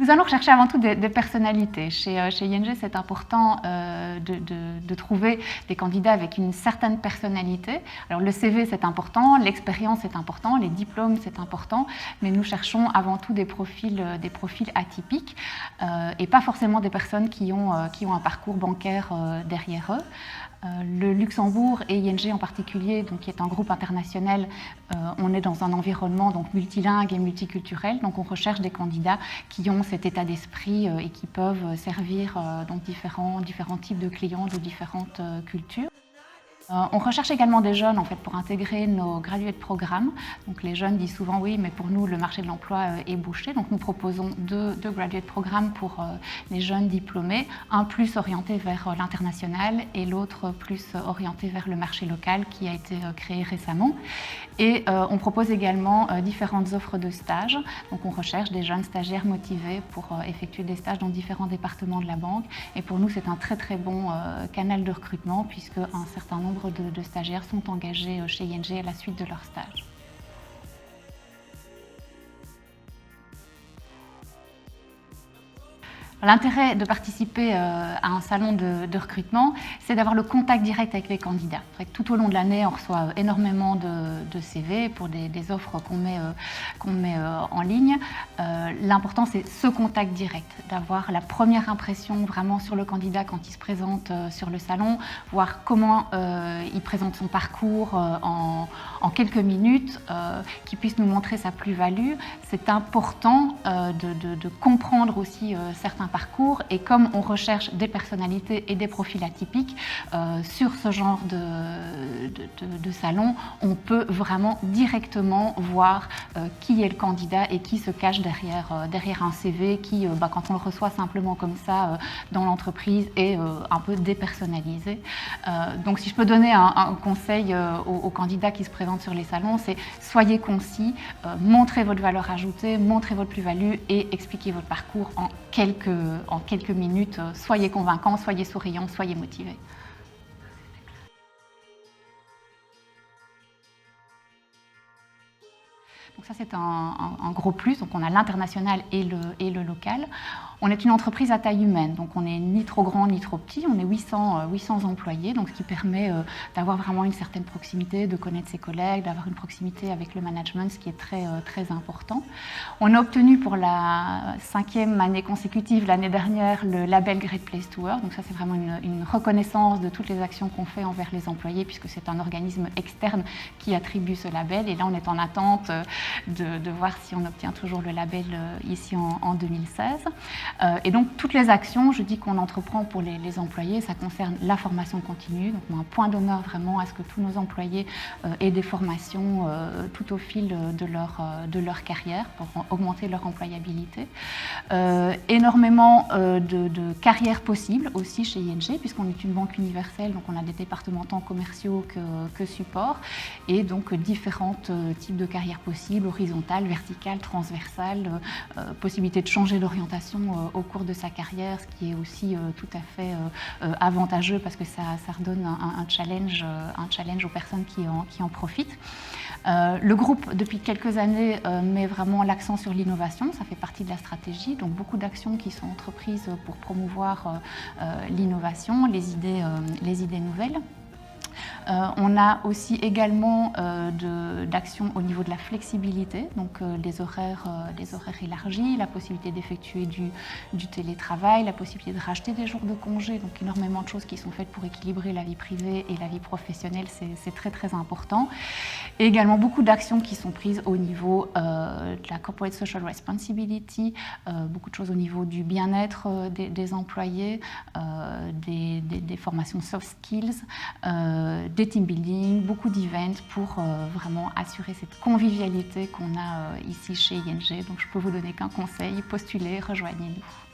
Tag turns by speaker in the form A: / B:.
A: Nous allons rechercher avant tout des personnalités. Chez ING, c'est important de trouver des candidats avec une certaine personnalité. Alors le CV, c'est important, l'expérience, c'est important, les diplômes, c'est important, mais nous cherchons avant tout des profils atypiques et pas forcément des personnes qui ont un parcours bancaire derrière eux. Le Luxembourg et ING en particulier, donc, qui est un groupe international, on est dans un environnement donc, multilingue et multiculturel, donc on recherche des candidats qui ont cet état d'esprit et qui peuvent servir donc, différents types de clients de différentes cultures. On recherche également des jeunes en fait, pour intégrer nos graduate programmes. Donc, les jeunes disent souvent oui, mais pour nous, le marché de l'emploi est bouché. Donc, nous proposons deux graduate programmes pour les jeunes diplômés, un plus orienté vers l'international et l'autre plus orienté vers le marché local qui a été créé récemment. Et on propose également différentes offres de stages. Donc, on recherche des jeunes stagiaires motivés pour effectuer des stages dans différents départements de la banque. Et pour nous, c'est un très très bon canal de recrutement puisque un certain nombre de stagiaires sont engagés chez ING à la suite de leur stage. L'intérêt de participer à un salon de recrutement, c'est d'avoir le contact direct avec les candidats. Tout au long de l'année, on reçoit énormément de CV pour des offres qu'on met en ligne. L'important, c'est ce contact direct, d'avoir la première impression vraiment sur le candidat quand il se présente sur le salon, voir comment il présente son parcours en quelques minutes, qu'il puisse nous montrer sa plus-value. C'est important de comprendre aussi certains parcours et comme on recherche des personnalités et des profils atypiques sur ce genre de salon, on peut vraiment directement voir qui est le candidat et qui se cache derrière un CV qui, quand on le reçoit simplement comme ça dans l'entreprise, est un peu dépersonnalisé. Donc si je peux donner un conseil aux candidats qui se présentent sur les salons, c'est soyez concis, montrez votre valeur ajoutée, montrez votre plus-value et expliquez votre parcours en quelques minutes. Soyez convaincants, soyez souriants, soyez motivés. Donc ça, c'est un gros plus. Donc on a l'international et le local. On est une entreprise à taille humaine, donc on n'est ni trop grand ni trop petit. On est 800 employés, donc ce qui permet d'avoir vraiment une certaine proximité, de connaître ses collègues, d'avoir une proximité avec le management, ce qui est très, très important. On a obtenu pour la 5e année consécutive, l'année dernière, le label Great Place to Work. Donc ça, c'est vraiment une reconnaissance de toutes les actions qu'on fait envers les employés, puisque c'est un organisme externe qui attribue ce label. Et là, on est en attente de voir si on obtient toujours le label ici en 2016. Et donc, toutes les actions, je dis qu'on entreprend pour les employés, ça concerne la formation continue. Donc, on a un point d'honneur vraiment à ce que tous nos employés aient des formations tout au fil de leur carrière pour augmenter leur employabilité. Énormément de carrières possibles aussi chez ING, puisqu'on est une banque universelle, donc on a des départements tant commerciaux que support, et donc différents types de carrières possibles, horizontales, verticales, transversales, possibilité de changer d'orientation au cours de sa carrière, ce qui est aussi tout à fait avantageux parce que ça redonne un challenge aux personnes qui en profitent. Le groupe, depuis quelques années, met vraiment l'accent sur l'innovation, ça fait partie de la stratégie, donc beaucoup d'actions qui sont entreprises pour promouvoir l'innovation, les idées nouvelles. On a aussi également d'actions au niveau de la flexibilité, donc les horaires élargis, la possibilité d'effectuer du télétravail, la possibilité de racheter des jours de congé, donc énormément de choses qui sont faites pour équilibrer la vie privée et la vie professionnelle, c'est très très important. Et également beaucoup d'actions qui sont prises au niveau de la Corporate Social Responsibility, beaucoup de choses au niveau du bien-être des employés, des formations soft skills, des team building, beaucoup d'events pour vraiment assurer cette convivialité qu'on a ici chez ING. Donc je peux vous donner qu'un conseil, postulez, rejoignez-nous.